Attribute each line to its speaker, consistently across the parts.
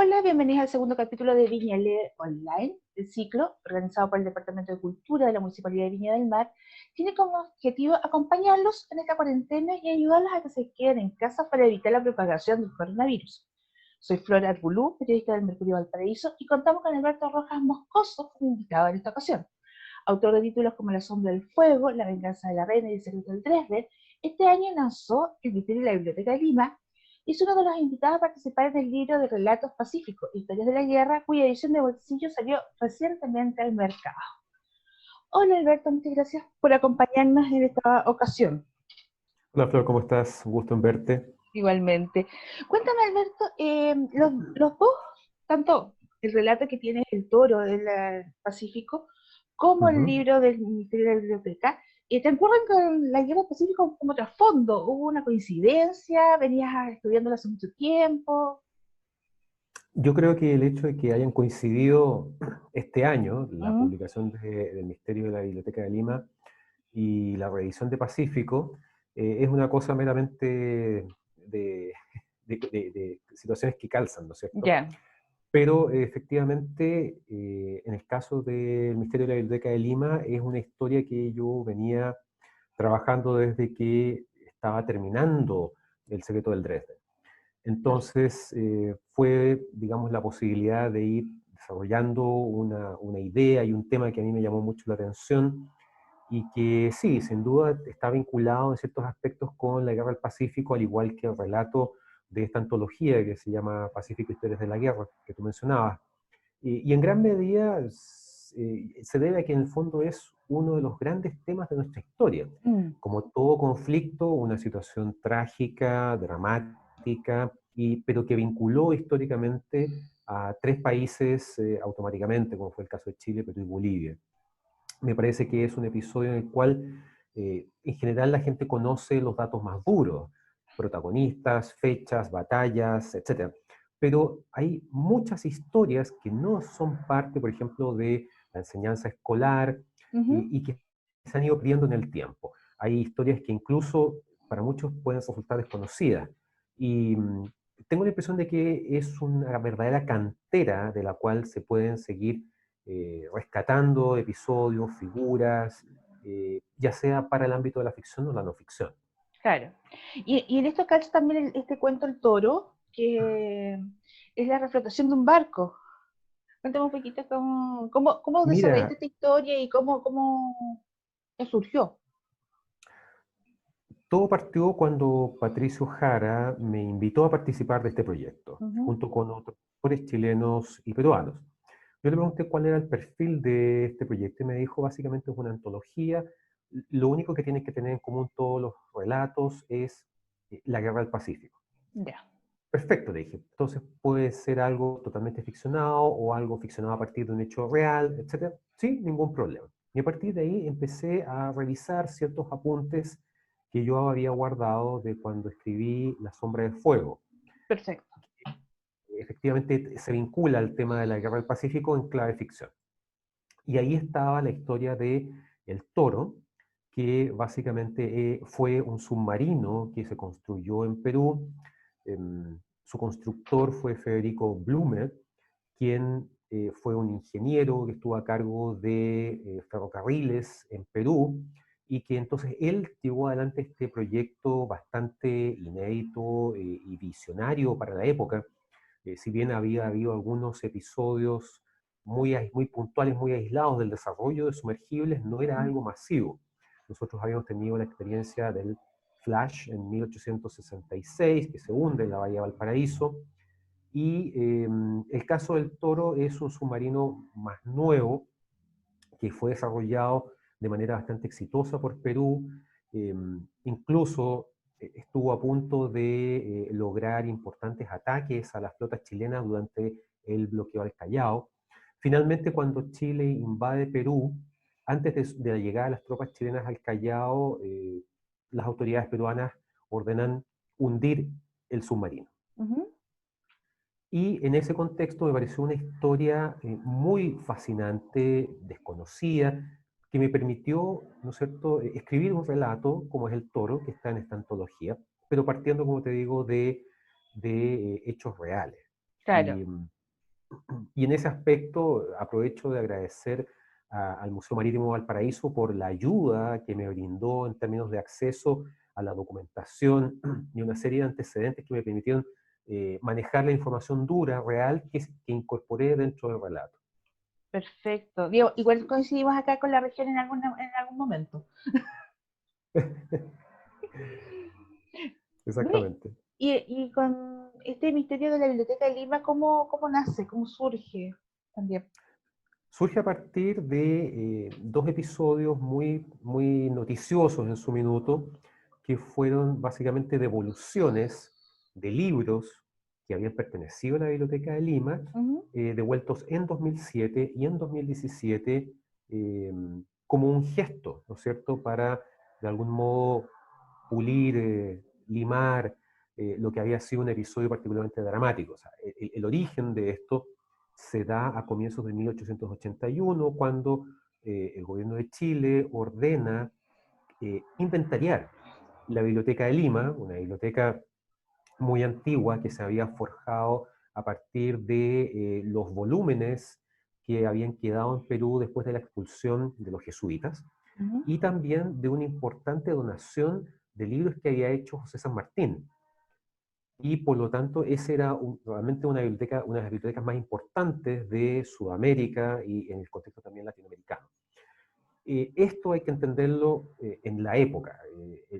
Speaker 1: Hola, bienvenidos al segundo capítulo de Viña Lee Online. El ciclo, organizado por el Departamento de Cultura de la Municipalidad de Viña del Mar, tiene como objetivo acompañarlos en esta cuarentena y ayudarlos a que se queden en casa para evitar la propagación del coronavirus. Soy Flora Arbulú, periodista del Mercurio Valparaíso, y contamos con Alberto Rojas Moscoso como invitado en esta ocasión. Autor de títulos como La sombra del fuego, La venganza de la reina y El secreto del Dresde, este año lanzó El misterio de la Biblioteca de Lima, y es uno de los invitados a participar en el libro de relatos pacíficos, Historias de la Guerra, cuya edición de bolsillo salió recientemente al mercado. Hola Alberto, muchas gracias por acompañarnos en esta ocasión.
Speaker 2: Hola Flor, ¿cómo estás? Un gusto en verte.
Speaker 1: Igualmente. Cuéntame Alberto, los dos, tanto el relato que tiene el toro del Pacífico, como el
Speaker 2: Ujú.
Speaker 1: libro del Ministerio de la Biblioteca, ¿te acuerdan con la Guerra del Pacífico como trasfondo? ¿Hubo una coincidencia? ¿Venías estudiándola hace mucho tiempo?
Speaker 2: Yo creo que el hecho de que hayan coincidido este año, la
Speaker 1: ¿Mm?
Speaker 2: publicación del Misterio de la Biblioteca de Lima y la reedición de Pacífico, es una cosa meramente de, de situaciones que calzan, ¿no es cierto?
Speaker 1: Ya.
Speaker 2: Pero efectivamente, en el caso del Misterio de la Biblioteca de Lima, es una historia que yo venía trabajando desde que estaba terminando El secreto del Dresde. Entonces, fue, digamos, la posibilidad de ir desarrollando una idea y un tema que a mí me llamó mucho la atención y que sí, sin duda está vinculado en ciertos aspectos con la Guerra del Pacífico, al igual que el relato de esta antología que se llama Pacífico Historias de la Guerra, que tú mencionabas. Y en gran medida se debe a que en el fondo es uno de los grandes temas de nuestra historia.
Speaker 1: Mm.
Speaker 2: Como todo conflicto, una situación trágica, dramática, pero que vinculó históricamente a tres países automáticamente, como fue el caso de Chile, Perú y Bolivia. Me parece que es un episodio en el cual en general la gente conoce los datos más duros, protagonistas, fechas, batallas, etc. Pero hay muchas historias que no son parte, por ejemplo, de la enseñanza escolar
Speaker 1: Ujú.
Speaker 2: y que se han ido perdiendo en el tiempo. Hay historias que incluso para muchos pueden resultar desconocidas. Y tengo la impresión de que es una verdadera cantera de la cual se pueden seguir rescatando episodios, figuras, ya sea para el ámbito de la ficción o la no ficción.
Speaker 1: Claro. Y en esto calza también este cuento El Toro, que es la reflotación de un barco. Cuéntame un poquito cómo desarrollaste
Speaker 2: Mira,
Speaker 1: esta historia y cómo surgió.
Speaker 2: todo partió cuando Patricio Jara me invitó a participar de este proyecto,
Speaker 1: Ujú.
Speaker 2: junto con otros autores chilenos y peruanos. Yo le pregunté cuál era el perfil de este proyecto y me dijo básicamente es una antología. Lo único que tienen que tener en común todos los relatos es la guerra del Pacífico.
Speaker 1: Ya.
Speaker 2: Perfecto, le dije. Entonces puede ser algo totalmente ficcionado o algo ficcionado a partir de un hecho real, etcétera. Sí, ningún problema. Y a partir de ahí empecé a revisar ciertos apuntes que yo había guardado de cuando escribí La sombra del fuego.
Speaker 1: Perfecto.
Speaker 2: Efectivamente se vincula al tema de la guerra del Pacífico en clave ficción. Y ahí estaba la historia de El Toro, que básicamente fue un submarino que se construyó en Perú. Su constructor fue Federico Blumer, quien fue un ingeniero que estuvo a cargo de ferrocarriles en Perú y que entonces él llevó adelante este proyecto bastante inédito y visionario para la época. Si bien había habido algunos episodios muy puntuales, muy aislados del desarrollo de sumergibles, no era algo masivo. Nosotros habíamos tenido la experiencia del Flash en 1866, que se hunde en la Bahía de Valparaíso, y el caso del Toro es un submarino más nuevo que fue desarrollado de manera bastante exitosa por Perú, eh, incluso estuvo a punto de lograr importantes ataques a las flotas chilenas durante el bloqueo al Callao. Finalmente, cuando Chile invade Perú, antes de la llegada de las tropas chilenas al Callao, las autoridades peruanas ordenan hundir el submarino.
Speaker 1: Ujú.
Speaker 2: Y en ese contexto me pareció una historia muy fascinante, desconocida, que me permitió, ¿no es cierto?, escribir un relato como es El Toro, que está en esta antología, pero partiendo, como te digo, de hechos reales.
Speaker 1: Claro,
Speaker 2: Y en ese aspecto aprovecho de agradecer al Museo Marítimo Valparaíso por la ayuda que me brindó en términos de acceso a la documentación y una serie de antecedentes que me permitieron manejar la información dura, real, que incorporé dentro del relato.
Speaker 1: perfecto. Diego, igual coincidimos acá con la región en algún momento. Ve,
Speaker 2: Exactamente.
Speaker 1: y con este misterio de la Biblioteca de Lima, ¿cómo nace? ¿Cómo surge también?
Speaker 2: Surge a partir de dos episodios muy noticiosos en su minuto, que fueron básicamente devoluciones de libros que habían pertenecido a la Biblioteca de Lima,
Speaker 1: Ujú.
Speaker 2: devueltos en 2007 y en 2017 eh, como un gesto, ¿no es cierto?, para de algún modo pulir, limar lo que había sido un episodio particularmente dramático. O sea, el origen de esto se da a comienzos de 1881, cuando el gobierno de Chile ordena inventariar la Biblioteca de Lima, una biblioteca muy antigua que se había forjado a partir de los volúmenes que habían quedado en Perú después de la expulsión de los jesuitas,
Speaker 1: Ujú.
Speaker 2: y también de una importante donación de libros que había hecho José San Martín. Y por lo tanto, esa era realmente una biblioteca, una de las bibliotecas más importantes de Sudamérica y en el contexto también latinoamericano. Esto hay que entenderlo en la época,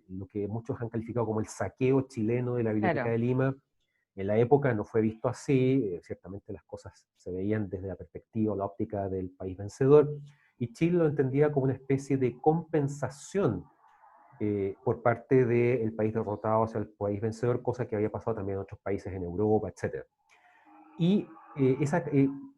Speaker 2: lo que muchos han calificado como el saqueo chileno de la Biblioteca
Speaker 1: Claro.
Speaker 2: de Lima. En la época no fue visto así, ciertamente las cosas se veían desde la perspectiva, la óptica del país vencedor, y Chile lo entendía como una especie de compensación por parte del país derrotado hacia el país vencedor, cosa que había pasado también en otros países en Europa, etc. Y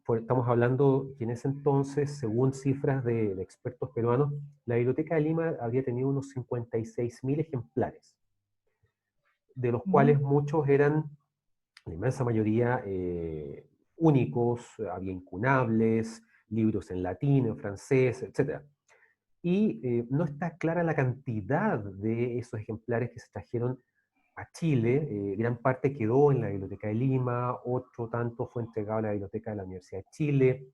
Speaker 2: estamos hablando que en ese entonces, según cifras de expertos peruanos, la Biblioteca de Lima había tenido unos 56.000 ejemplares, de los
Speaker 1: Mm.
Speaker 2: cuales muchos eran, la inmensa mayoría, únicos, había incunables, libros en latín, en francés, etc. Y no está clara la cantidad de esos ejemplares que se trajeron a Chile. Gran parte quedó en la Biblioteca de Lima, otro tanto fue entregado a la Biblioteca de la Universidad de Chile,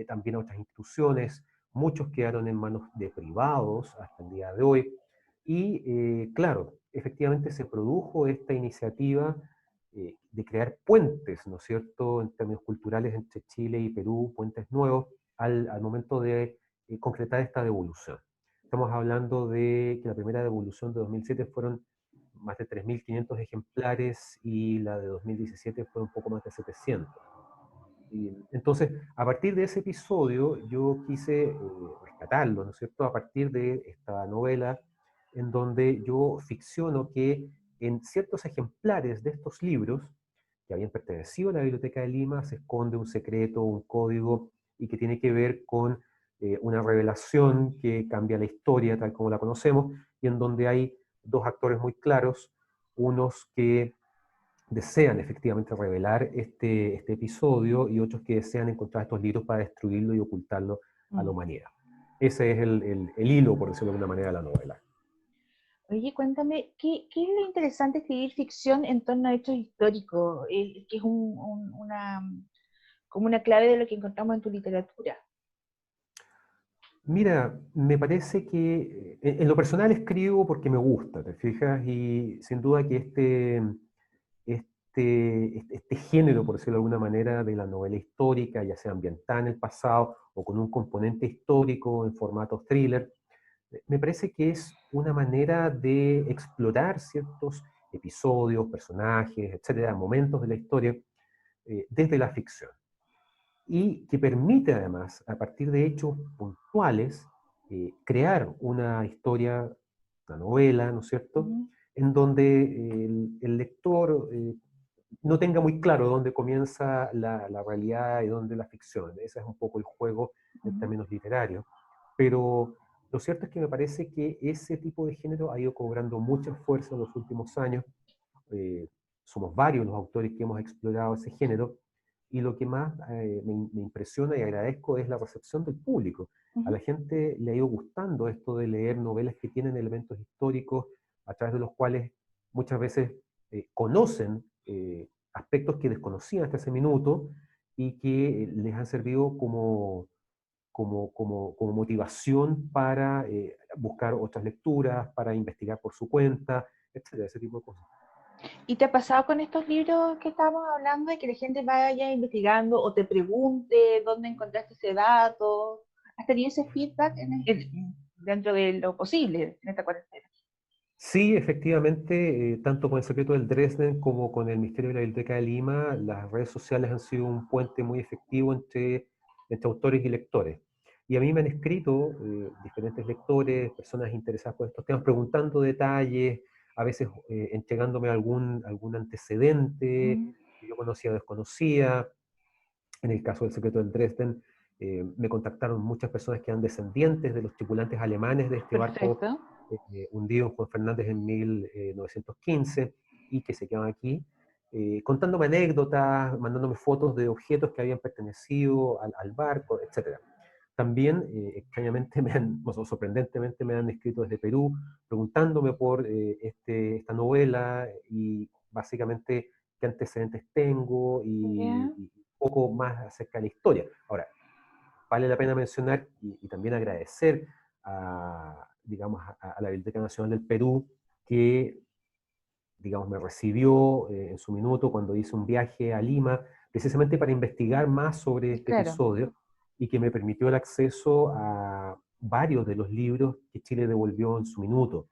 Speaker 2: también a otras instituciones, muchos quedaron en manos de privados hasta el día de hoy. Y claro, efectivamente se produjo esta iniciativa de crear puentes, ¿no es cierto?, en términos culturales entre Chile y Perú, puentes nuevos, al momento de concretar esta devolución. Estamos hablando de que la primera devolución de 2007 fueron más de 3.500 ejemplares y la de 2017 fue un poco más de 700. Y entonces, a partir de ese episodio, yo quise rescatarlo, ¿no es cierto?, a partir de esta novela en donde yo ficciono que en ciertos ejemplares de estos libros, que habían pertenecido a la Biblioteca de Lima, se esconde un secreto, un código, y que tiene que ver con una revelación que cambia la historia tal como la conocemos, y en donde hay dos actores muy claros, unos que desean efectivamente revelar este episodio y otros que desean encontrar estos libros para destruirlo y ocultarlo a la
Speaker 1: Mm.
Speaker 2: humanidad. Ese es el hilo, por decirlo de alguna manera, de la novela.
Speaker 1: Oye, cuéntame, ¿qué es lo interesante de escribir ficción en torno a hechos históricos? Que es como una clave de lo que encontramos en tu literatura.
Speaker 2: Mira, me parece que en lo personal escribo porque me gusta, ¿te fijas? Y sin duda que este género, por decirlo de alguna manera, de la novela histórica, ya sea ambientada en el pasado o con un componente histórico en formato thriller, me parece que es una manera de explorar ciertos episodios, personajes, etcétera, momentos de la historia desde la ficción. Y que permite además, a partir de hechos puntuales, crear una historia, una novela, ¿no es cierto?,
Speaker 1: Ujú.
Speaker 2: en donde el lector no tenga muy claro dónde comienza la realidad y dónde la ficción. Ese es un poco el juego en
Speaker 1: Ujú.
Speaker 2: términos literarios. Pero lo cierto es que me parece que ese tipo de género ha ido cobrando mucha fuerza en los últimos años. eh, Somos varios los autores que hemos explorado ese género, y lo que más me impresiona y agradezco es la recepción del público. A la
Speaker 1: Ujú.
Speaker 2: gente le ha ido gustando esto de leer novelas que tienen elementos históricos a través de los cuales muchas veces conocen aspectos que desconocían hasta ese minuto y que les han servido como motivación para buscar otras lecturas, para investigar por su cuenta, etcétera, ese tipo de cosas.
Speaker 1: ¿Y te ha pasado con estos libros que estábamos hablando de que la gente vaya investigando o te pregunte dónde encontraste ese dato? ¿Has tenido ese feedback dentro de lo posible en esta cuarentena?
Speaker 2: Sí, efectivamente, tanto con el secreto del Dresden como con el misterio de la Biblioteca de Lima, las redes sociales han sido un puente muy efectivo entre autores y lectores. Y a mí me han escrito diferentes lectores, personas interesadas por estos temas, preguntando detalles, a veces entregándome algún antecedente
Speaker 1: Mm,
Speaker 2: que yo conocía o desconocía. En el caso del secreto del Dresden, me contactaron muchas personas que eran descendientes de los tripulantes alemanes de este barco
Speaker 1: perfecto.
Speaker 2: hundido en Juan Fernández en 1915 y que se quedaban aquí, contándome anécdotas, mandándome fotos de objetos que habían pertenecido al barco, etc. También, extrañamente, o sorprendentemente, me han escrito desde Perú preguntándome por esta novela y básicamente qué antecedentes tengo
Speaker 1: Ya.
Speaker 2: y un poco más acerca de la historia. Ahora, vale la pena mencionar y también agradecer digamos, a la Biblioteca Nacional del Perú que, digamos, me recibió en su minuto cuando hice un viaje a Lima, precisamente para investigar más sobre este
Speaker 1: Claro.
Speaker 2: episodio y que me permitió el acceso a varios de los libros que Chile devolvió en su minuto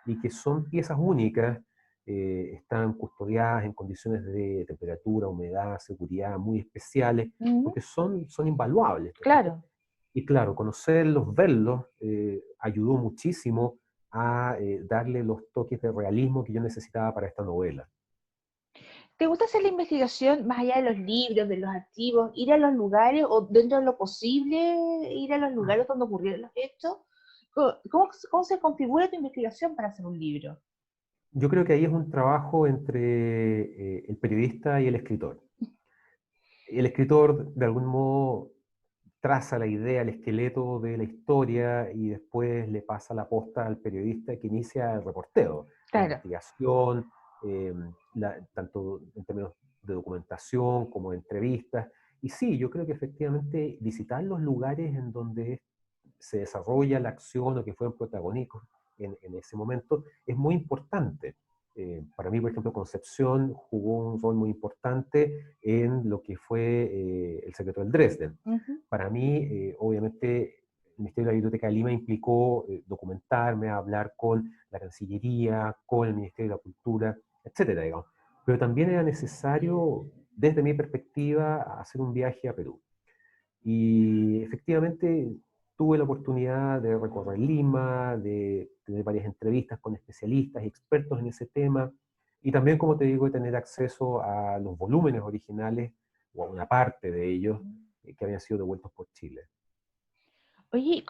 Speaker 2: y que son piezas únicas, están custodiadas en condiciones de temperatura, humedad, seguridad muy especiales,
Speaker 1: Mm,
Speaker 2: porque son invaluables.
Speaker 1: claro.
Speaker 2: Y claro, conocerlos, verlos, ayudó muchísimo a darle los toques de realismo que yo necesitaba para esta novela.
Speaker 1: ¿Te gusta hacer la investigación más allá de los libros, de los archivos, ir a los lugares o dentro de lo posible ir a los lugares donde ocurrieron los hechos? ¿Cómo se configura tu investigación para hacer un libro?
Speaker 2: Yo creo que ahí es un trabajo entre el periodista y el escritor. El escritor, de algún modo, traza la idea, el esqueleto de la historia y después le pasa la posta al periodista que inicia el reporteo, la
Speaker 1: Claro.
Speaker 2: investigación, eh, tanto en términos de documentación como de entrevistas. Y sí, yo creo que efectivamente visitar los lugares en donde se desarrolla la acción o que fueron protagónicos en ese momento es muy importante. Para mí, por ejemplo, Concepción jugó un rol muy importante en lo que fue el secreto del Dresden.
Speaker 1: Ujú.
Speaker 2: Para mí, obviamente, el Ministerio de la Biblioteca de Lima implicó documentarme, hablar con la Cancillería, con el Ministerio de la Cultura, etcétera, digamos. Pero también era necesario, desde mi perspectiva, hacer un viaje a Perú. Y efectivamente tuve la oportunidad de recorrer Lima, de tener varias entrevistas con especialistas y expertos en ese tema, y también, como te digo, de tener acceso a los volúmenes originales, o a una parte de ellos, que habían sido devueltos por Chile.
Speaker 1: Oye,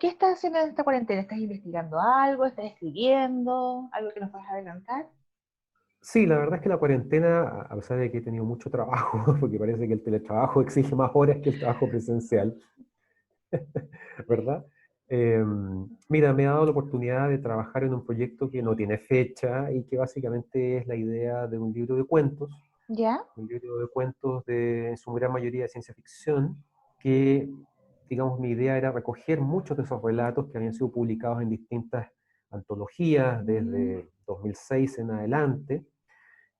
Speaker 1: ¿qué estás haciendo en esta cuarentena? ¿Estás investigando algo? ¿Estás escribiendo? ¿Algo que nos puedas adelantar?
Speaker 2: Sí, la verdad es que la cuarentena, a pesar de que he tenido mucho trabajo, porque parece que el teletrabajo exige más horas que el trabajo presencial, ¿verdad? Eh, Mira, me ha dado la oportunidad de trabajar en un proyecto que no tiene fecha y que básicamente es la idea de un libro de cuentos,
Speaker 1: ¿Ya?
Speaker 2: un libro de cuentos de, en su gran mayoría de ciencia ficción, que, digamos, mi idea era recoger muchos de esos relatos que habían sido publicados en distintas antologías
Speaker 1: Mm,
Speaker 2: desde 2006 en adelante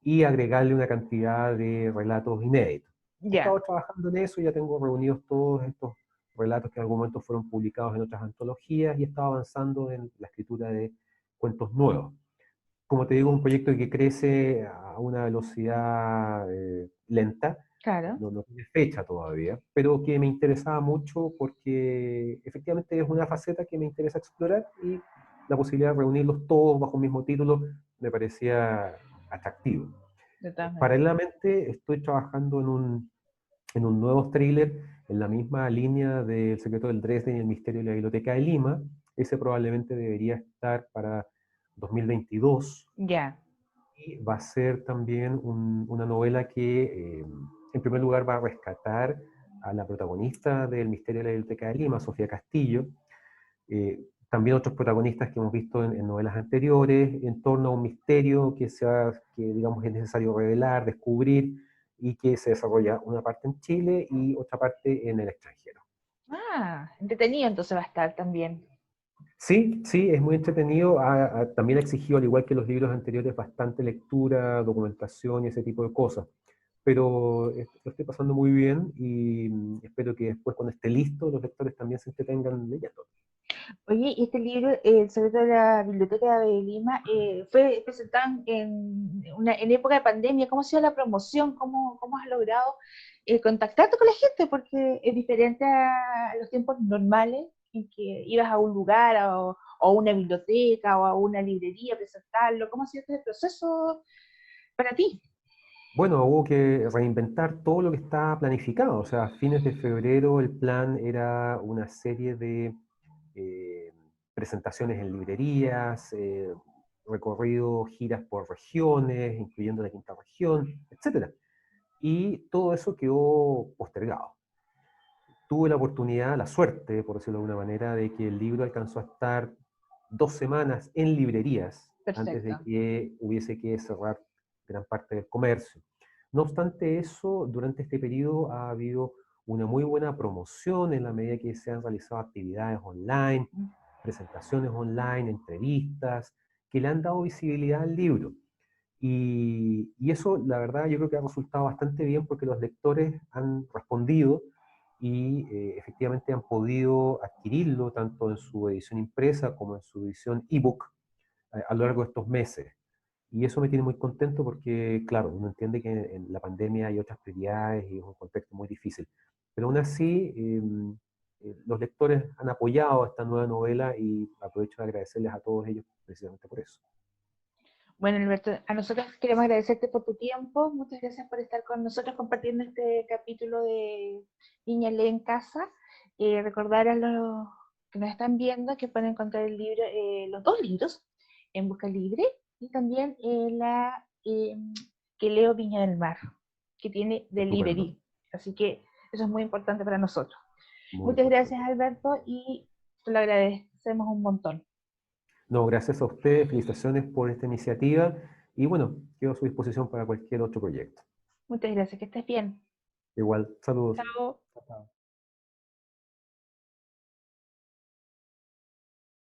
Speaker 2: y agregarle una cantidad de relatos inéditos. He
Speaker 1: ya.
Speaker 2: estado trabajando en eso, ya tengo reunidos todos estos relatos que en algún momento fueron publicados en otras antologías y he estado avanzando en la escritura de cuentos nuevos. Como te digo, es un proyecto que crece a una velocidad lenta,
Speaker 1: Claro.
Speaker 2: no tiene fecha todavía, pero que me interesaba mucho porque efectivamente es una faceta que me interesa explorar y la posibilidad de reunirlos todos bajo un mismo título me parecía atractivo.
Speaker 1: De todas maneras.
Speaker 2: Paralelamente estoy trabajando en un nuevo thriller en la misma línea del Secreto del Dresden y el Misterio de la Biblioteca de Lima. Ese probablemente debería estar para 2022
Speaker 1: Ya.
Speaker 2: y va a ser también una novela que, en primer lugar, va a rescatar a la protagonista del Misterio de la Biblioteca de Lima, Sofía Castillo, también otros protagonistas que hemos visto en novelas anteriores, en torno a un misterio que digamos es necesario revelar, descubrir, y que se desarrolla una parte en Chile y otra parte en el extranjero.
Speaker 1: Ah, entretenido entonces va a estar también.
Speaker 2: Sí, sí, es muy entretenido. También ha exigido, al igual que los libros anteriores, bastante lectura, documentación y ese tipo de cosas. Pero lo estoy pasando muy bien y espero que después, cuando esté listo, los lectores también se entretengan leyendo.
Speaker 1: Oye, y este libro, El secreto de la biblioteca de Lima, fue presentado en época de pandemia. ¿Cómo ha sido la promoción? ¿Cómo has logrado contactarte con la gente? Porque es diferente a los tiempos normales en que ibas a un lugar o a una biblioteca o a una librería a presentarlo. ¿Cómo ha sido este proceso para ti?
Speaker 2: Bueno, hubo que reinventar todo lo que estaba planificado. O sea, a fines de febrero el plan era una serie de eh, presentaciones en librerías, recorrido, giras por regiones, incluyendo la quinta región, etcétera. Y todo eso quedó postergado. Tuve la oportunidad, la suerte, por decirlo de alguna manera, de que el libro alcanzó a estar 2 semanas en librerías antes de
Speaker 1: Perfecto.
Speaker 2: que hubiese que cerrar gran parte del comercio. No obstante eso, durante este periodo ha habido una muy buena promoción en la medida que se han realizado actividades online, presentaciones online, entrevistas, que le han dado visibilidad al libro. Y eso, la verdad, yo creo que ha resultado bastante bien porque los lectores han respondido y efectivamente han podido adquirirlo tanto en su edición impresa como en su edición ebook a lo largo de estos meses. Y eso me tiene muy contento porque, claro, uno entiende que en la pandemia hay otras prioridades y es un contexto muy difícil. Pero aún así, los lectores han apoyado esta nueva novela y aprovecho de agradecerles a todos ellos precisamente por eso.
Speaker 1: Bueno, Alberto, a nosotros queremos agradecerte por tu tiempo. Muchas gracias por estar con nosotros compartiendo este capítulo de Niña Lee en Casa. Recordar a los que nos están viendo que pueden encontrar el libro, los dos libros en Busca Libre y también que leo Viña del Mar, que tiene
Speaker 2: Estupendo,
Speaker 1: Delivery. Así que eso es muy importante para nosotros.
Speaker 2: muy
Speaker 1: Muchas gracias,
Speaker 2: importante.
Speaker 1: Alberto, y te lo agradecemos un montón.
Speaker 2: No, gracias a ustedes, felicitaciones por esta iniciativa y bueno, quedo a su disposición para cualquier otro proyecto.
Speaker 1: Muchas gracias, que estés bien.
Speaker 2: Igual, saludos.
Speaker 1: Chao.
Speaker 2: Chao, chao.